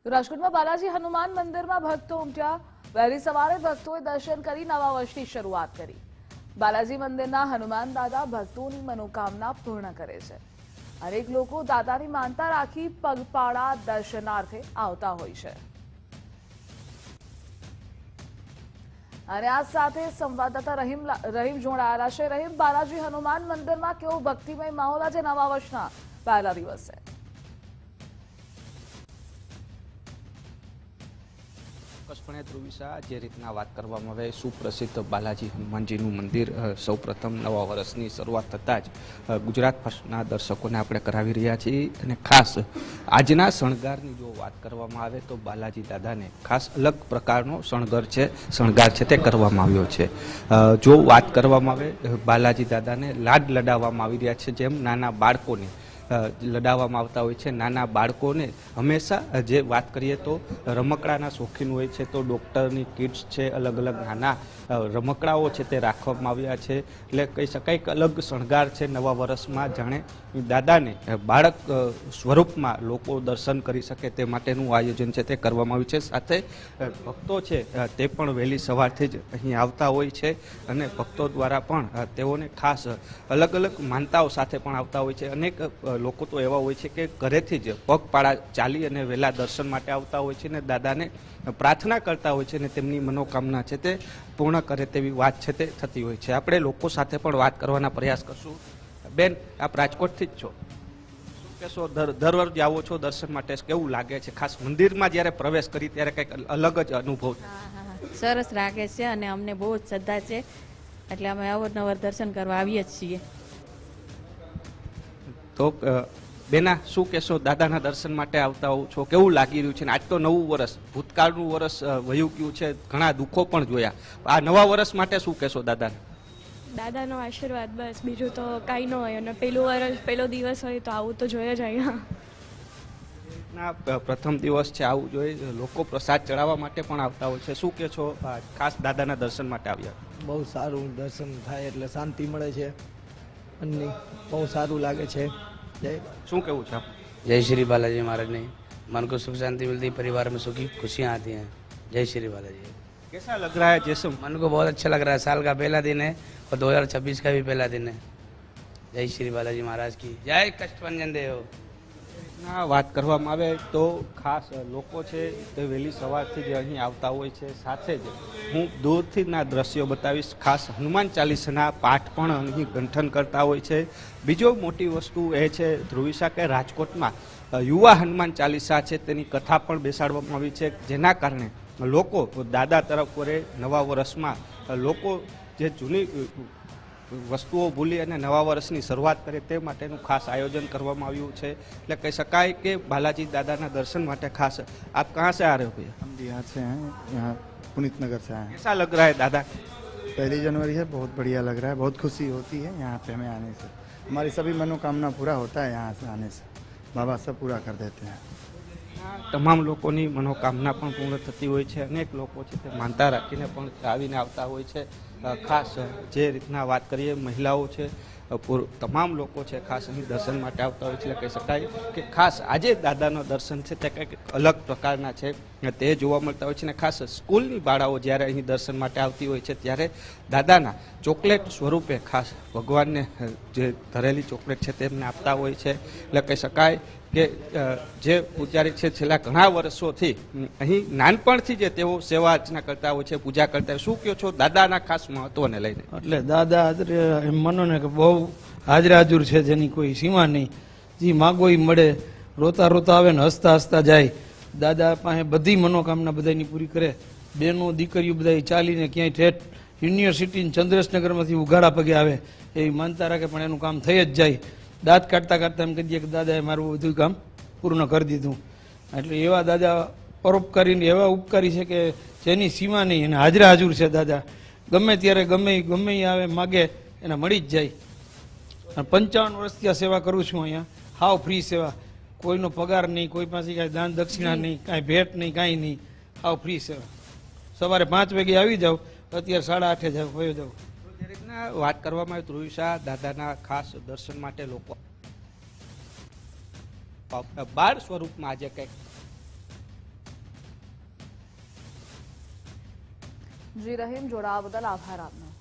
રાજકોટમાં બાલાજી હનુમાન મંદિરમાં ભક્તો ઉમટ્યા। વહેલી સવારે ભક્તોએ દર્શન કરી નવા વર્ષની શરૂઆત કરી। બાલાજી મંદિરના હનુમાન દાદા ભક્તોની મનોકામના પૂર્ણ કરે છે। અનેક લોકો દાદાની માનતા રાખી પગપાળા દર્શનાર્થે આવતા હોય છે। અને આ સાથે સંવાદદાતા રહીમ જોડાયેલા છે। રહીમ, બાલાજી હનુમાન મંદિરમાં કેવો ભક્તિમય માહોલ આજે નવા વર્ષના પહેલા દિવસે? ચોક્કસપણે ધ્રુવિશા, જે રીતના વાત કરવામાં આવે, સુપ્રસિદ્ધ બાલાજી હનુમાનજીનું મંદિર સૌપ્રથમ નવા વર્ષની શરૂઆત થતાં જ ગુજરાત ફર્સ્ટના દર્શકોને આપણે કરાવી રહ્યા છીએ। અને ખાસ આજના શણગારની જો વાત કરવામાં આવે તો બાલાજી દાદાને ખાસ અલગ પ્રકારનો શણગાર છે તે કરવામાં આવ્યો છે। જો વાત કરવામાં આવે, બાલાજી દાદાને લાડ લડાવવામાં આવી રહ્યા છે। જેમ નાના બાળકોને લડાવવામાં આવતા હોય છે, નાના બાળકોને હંમેશા જે વાત કરીએ તો રમકડાના શોખીન હોય છે, તો ડૉક્ટરની કિટ્સ છે, અલગ અલગ નાના રમકડાઓ છે તે રાખવામાં આવ્યા છે। એટલે કહી શકાય કે અલગ શણગાર છે નવા વર્ષમાં, જાણે દાદાને બાળક સ્વરૂપમાં લોકો દર્શન કરી શકે તે માટેનું આયોજન છે તે કરવામાં આવ્યું છે। સાથે ભક્તો છે તે પણ વહેલી સવારથી જ અહીં આવતા હોય છે અને ભક્તો દ્વારા પણ તેઓને ખાસ અલગ અલગ માનતાઓ સાથે પણ આવતા હોય છે। અનેક લોકો તો એવા હોય છે કે ઘરેથી જ પગપાળા ચાલી અને વહેલા દર્શન માટે આવતા હોય છે અને દાદાને પ્રાર્થના કરતા હોય છે અને તેમની મનોકામના છે તે પૂર્ણ કરે તેવી વાત છે તે થતી હોય છે। આપણે લોકો સાથે પણ વાત કરવાના પ્રયાસ કરશું। બેન, આપ રાજકોટથી જ છો, શું કહેશો? દર વર્ષે આવો છો દર્શન માટે, કેવું લાગે છે? ખાસ મંદિરમાં જ્યારે પ્રવેશ કરી ત્યારે કંઈક અલગ જ અનુભવ છે? સરસ લાગે છે અને અમને બહુ જ શ્રદ્ધા છે, એટલે અમે અવારનવાર દર્શન કરવા આવીએ જ છીએ। તો બેના, શું કહેશો? દાદાના દર્શન માટે આવતા હોવ છો, કેવું લાગી રહ્યું છે? આજ તો નવું વર્ષ, ભૂતકાળનું વર્ષ વયું ગયું છે, ઘણા દુઃખો પણ જોયા। આ નવા વર્ષ માટે શું કહેશો દાદાને? દાદાનો આશીર્વાદ, બસ બીજું તો કાંઈ ન હોય। અને પહેલો દિવસ હોય તો આવું તો જોઈએ જ અહીંયા। પ્રથમ દિવસ છે, આવું જોઈએ। લોકો પ્રસાદ ચડાવવા માટે પણ આવતા હોય છે, શું કહે છો? ખાસ દાદાના દર્શન માટે આવ્યા? બહુ સારું દર્શન થાય એટલે શાંતિ મળે છે અને બહુ સારું લાગે છે। શું કેવું છે? जय श्री बालाजी महाराज ने मन को सुख शांति मिलती, परिवार में सुखी खुशियाँ आती हैं। जय श्री बालाजी। कैसा लग रहा है? जैसे मन को बहुत अच्छा लग रहा है। साल का पहला दिन है और 2026 का भी पहला दिन है। जय श्री बालाजी महाराज की जय। कष्टभंजन देव। વાત કરવામાં આવે તો ખાસ લોકો છે તે વહેલી સવારથી જ અહીં આવતા હોય છે। સાથે જ હું દૂરથીના દ્રશ્યો બતાવીશ। ખાસ હનુમાન ચાલીસાના પાઠ પણ અહીં ગંઠન કરતા હોય છે। બીજો મોટી વસ્તુ એ છે ધ્રુવિશા કે રાજકોટમાં યુવા હનુમાન ચાલીસા છે તેની કથા પણ બેસાડવામાં આવી છે, જેના કારણે લોકો દાદા તરફ વળે। નવા વર્ષમાં લોકો જે જૂની વસ્તુઓ ભૂલી અને નવા વર્ષની શરૂઆત કરે તે માટેનું ખાસ આયોજન કરવામાં આવ્યું છે। એટલે કહી શકાય કે બાલાજી દાદાના દર્શન માટે ખાસ। આપ કહાં से आ रहे हो भैया? हम बिहार से हैं, यहाँ पुनीत नगर से आए हैं। कैसा लग रहा है दादा? 1 जनवरी है, बहुत बढ़िया लग रहा है, बहुत खुशी होती है यहाँ पे हमें आने से। हमारी सभी मनोकामना पूरा होता है यहाँ से आने से, बाबा सब पूरा कर देते हैं। તમામ લોકોની મનોકામના પણ પૂર્ણ થતી હોય છે। અનેક લોકો છે તે માનતા રાખીને પણ આવીને આવતા હોય છે। ખાસ જે રીતના વાત કરીએ, મહિલાઓ છે, તમામ લોકો છે ખાસ અહીં દર્શન માટે આવતા હોય છે। એટલે કહી શકાય કે ખાસ આજે દાદાનો દર્શન છે તે કંઈક અલગ પ્રકારના છે તે જોવા મળતા હોય છે। અને ખાસ સ્કૂલની બાળાઓ જ્યારે અહીં દર્શન માટે આવતી હોય છે ત્યારે દાદાના ચોકલેટ સ્વરૂપે ખાસ ભગવાનને જે ધરેલી ચોકલેટ છે તેમને આપતા હોય છે। એટલે કહી શકાય કે જે પૂજારી છે છેલ્લા ઘણા વર્ષોથી અહીં નાનપણથી જે તેઓ સેવા અર્ચના કરતા હોય છે, પૂજા કરતા હોય। શું કહો છો દાદાના ખાસ મહત્વને લઈને? એટલે દાદા એમ માનો ને કે બહુ હાજર હાજર છે, જેની કોઈ સીમા નહીં। જે માગો એ મળે, રોતા રોતા આવે ને હસતા હસતા જાય। દાદા પાસે બધી મનોકામના બધાની પૂરી કરે। બહેનો દીકરીઓ બધા ચાલીને ક્યાંય ઠેઠ યુનિવર્સિટી ચંદ્રેશનગરમાંથી ઉઘાડા પગે આવે એવી માનતા રાખે, પણ એનું કામ થઈ જ જાય। દાંત કાઢતા કાઢતા એમ કહી દઈએ કે દાદાએ મારું બધું કામ પૂર્ણ કરી દીધું। એટલે એવા દાદા પરોપકારી, એવા ઉપકારી છે કે જેની સીમા નહીં, અને હાજરા હાજર છે દાદા। ગમે ત્યારે ગમે આવે માગે એને મળી જ જાય। 55 વર્ષથી આ સેવા કરું છું અહીંયા, હાવ ફ્રી સેવા, કોઈનો પગાર નહીં, કોઈ પાસે કાંઈ દાન દક્ષિણા નહીં, કાંઈ ભેટ નહીં, કાંઈ નહીં, હાવ ફ્રી સેવા। સવારે 5 વાગે આવી જાઓ, અત્યારે 8:30 જાવ વયો જાવ। વાત કરવામાં આવે ધ્રુવિશા, દાદાના ખાસ દર્શન માટે લોકો બાળ સ્વરૂપમાં આજે કંઈક જી રહીમ, જોડાવા બદલ આભાર આપનો.